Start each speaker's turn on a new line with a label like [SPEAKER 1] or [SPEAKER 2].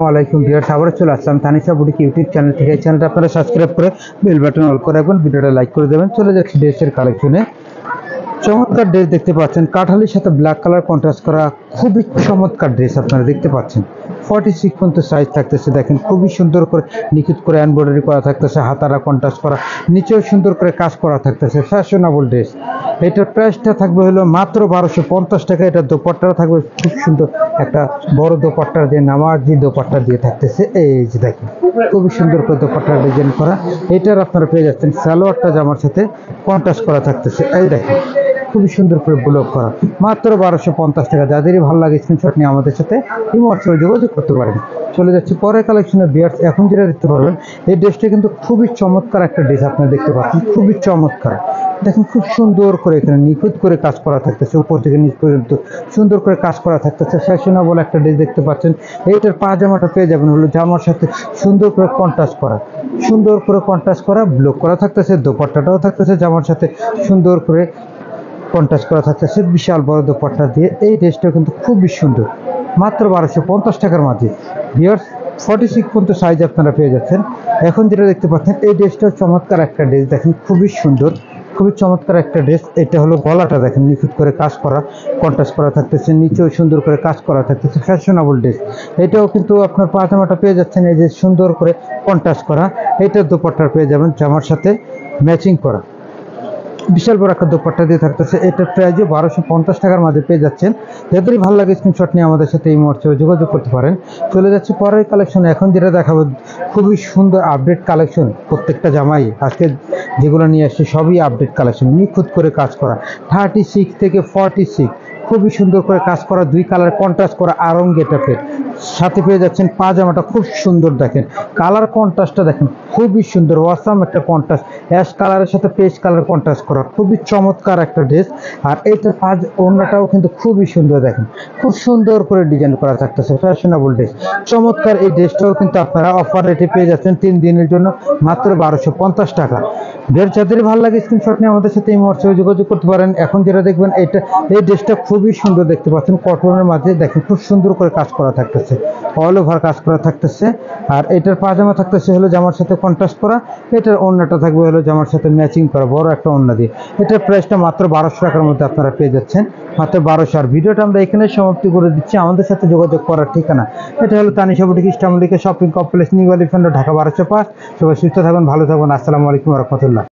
[SPEAKER 1] ওয়ালাইকুম ভিউয়ার্স, আবারও চলে আসলাম তানিশা বুটিক ইউটিউব চ্যানেল থেকে। এই চ্যানেলটা আপনারা সাবস্ক্রাইব করে বেল বাটন অল করে রাখবেন, ভিডিওটা লাইক করে দেবেন। চলে যাচ্ছি ড্রেসের কালেকশনে। চমৎকার ড্রেস দেখতে পাচ্ছেন, কাঠালির সাথে ব্ল্যাক কালার কন্ট্রাস্ট করা খুবই চমৎকার ড্রেস আপনারা দেখতে পাচ্ছেন। 46 পর্যন্ত সাইজ থাকতেছে, দেখেন খুবই সুন্দর করে নিখুঁত করে এমব্রয়ডারি করা থাকতেছে, হাতারা কন্ট্রাস্ট করা, নিচেও সুন্দর করে কাজ করা থাকতেছে, ফ্যাশনেবল ড্রেস। এটার প্রাইসটা থাকবে হলো মাত্র 1250 টাকা। এটার দোপাট্টাটা থাকবে খুব সুন্দর একটা বড় দোপাট্টা দিয়ে, নামাজি দোপাট্টা দিয়ে থাকতেছে। এই যে দেখেন খুবই সুন্দর করে দোপাট্টা ডিজাইন করা। এটার আপনারা পেয়ে যাচ্ছেন সালোয়ারটা জামার সাথে কন্ট্রাস্ট করা থাকতেছে। এই দেখেন খুবই সুন্দর করে ব্লক করা, মাত্র 1250 টাকা। যাদেরই ভালো লাগে স্ক্রিনশট নিয়ে আমাদের সাথে এই হোয়াটসঅ্যাপে যোগাযোগ করতে পারেন। চলে যাচ্ছি পরের কালেকশনে ভিউয়ার্স। এখন যেটা দেখতে পারবেন, এই ড্রেসটা কিন্তু খুবই চমৎকার একটা ড্রেস আপনারা দেখতে পাচ্ছেন, খুবই চমৎকার। দেখেন খুব সুন্দর করে এখানে নিখুঁত করে কাজ করা থাকতেছে, উপর থেকে নিচ পর্যন্ত সুন্দর করে কাজ করা থাকতেছে, ফ্যাশনেবল একটা ড্রেস দেখতে পাচ্ছেন। এইটার পাজামাটা পেয়ে যাবেন হলো জামার সাথে সুন্দর করে কন্ট্রাস্ট করা, সুন্দর করে কন্ট্রাস্ট করা ব্লক করা থাকতেছে। দোপাট্টাটাও থাকতেছে জামার সাথে সুন্দর করে কন্ট্রাস্ট করা থাকতেছে, বিশাল বড় দোপাট্টা দিয়ে। এই ড্রেসটা কিন্তু খুবই সুন্দর, মাত্র 1250 টাকার মাঝে ভিউয়ার্স। 46 পর্যন্ত সাইজ আপনারা পেয়ে যাচ্ছেন। এখন যেটা দেখতে পাচ্ছেন, এই ড্রেসটাও চমৎকার একটা ড্রেস, দেখেন খুবই সুন্দর, খুবই চমৎকার একটা ড্রেস। এটা হলো গলাটা দেখেন নিখুঁত করে কাজ করা, কন্ট্রাস্ট করা থাকতেছে, নিচেও সুন্দর করে কাজ করা থাকতেছে, ফ্যাশনেবল ড্রেস। এটাও কিন্তু আপনার পাজামাটা পেয়ে যাচ্ছেন এই যে সুন্দর করে কন্ট্রাস্ট করা। এটার দোপাট্টা পেয়ে যাবেন জামার সাথে ম্যাচিং করা, বিশাল বড় একটা দোপাট্টা দিয়ে থাকতেছে। এটার প্রাইজও 1250 টাকার মাঝে পেয়ে যাচ্ছেন। যাদেরই ভালো লাগে স্ক্রিনশট নিয়ে আমাদের সাথে এই মুহূর্তে যোগাযোগ করতে পারেন। চলে যাচ্ছে পরের কালেকশনে। এখন যেটা দেখাবো খুবই সুন্দর আপডেট কালেকশন, প্রত্যেকটা জামাই আজকে যেগুলো নিয়ে আসছে সবই আপডেট কালেকশন, নিখুঁত করে কাজ করা, 36 থেকে 46 খুবই সুন্দর করে কাজ করা, দুই কালার কন্ট্রাস্ট করা আরং গেটআপের সাথে পেয়ে যাচ্ছেন। পাজামাটা খুব সুন্দর, দেখেন কালার কন্ট্রাস্টটা দেখেন খুবই সুন্দর, ওয়াসাম একটা কন্ট্রাস্ট, অ্যাশ কালারের সাথে পেস্ট কালার কন্ট্রাস্ট করা, খুবই চমৎকার একটা ড্রেস। আর এইটার ওড়নাটাও কিন্তু খুবই সুন্দর, দেখেন খুব সুন্দর করে ডিজাইন করা থাকতেছে, ফ্যাশনেবল ড্রেস চমৎকার। এই ড্রেসটাও কিন্তু আপনারা অফার রেটে পেয়ে যাচ্ছেন 3 দিনের জন্য, মাত্র 1250 টাকা। ড্রেস যাদের ভালো লাগে স্ক্রিনশট নিয়ে আমাদের সাথে এই হোয়াটসঅ্যাপে যোগাযোগ করতে পারেন। এখন যেটা দেখবেন, এই ড্রেসটা খুবই সুন্দর দেখতে পাচ্ছেন, কটনের মাঝে দেখেন খুব সুন্দর করে কাজ করা থাকতেছে, অল ওভার কাজ করা থাকতেছে। আর এটার পাজামা থাকতেছে হলো জামার সাথে কন্ট্রাস্ট করা, এটার ওড়নাটা থাকবে হলো জামার সাথে ম্যাচিং করা বড় একটা ওড়না দিয়ে। এটার প্রাইসটা মাত্র 1200 টাকার মধ্যে আপনারা পেয়ে যাচ্ছেন, মাত্র 1200। আর ভিডিওটা আমরা এখানে সমাপ্তি করে দিচ্ছি। আমাদের সাথে যোগাযোগ করার ঠিকানা এটা হলো তানিশা বুটিক, ইস্টামলিকে shopping complex, new elephant road, Dhaka 1205। সবাই সুস্থ থাকুন, ভালো থাকুন। আসসালামু আলাইকুম ওয়া রাহমাতুল্লাহ।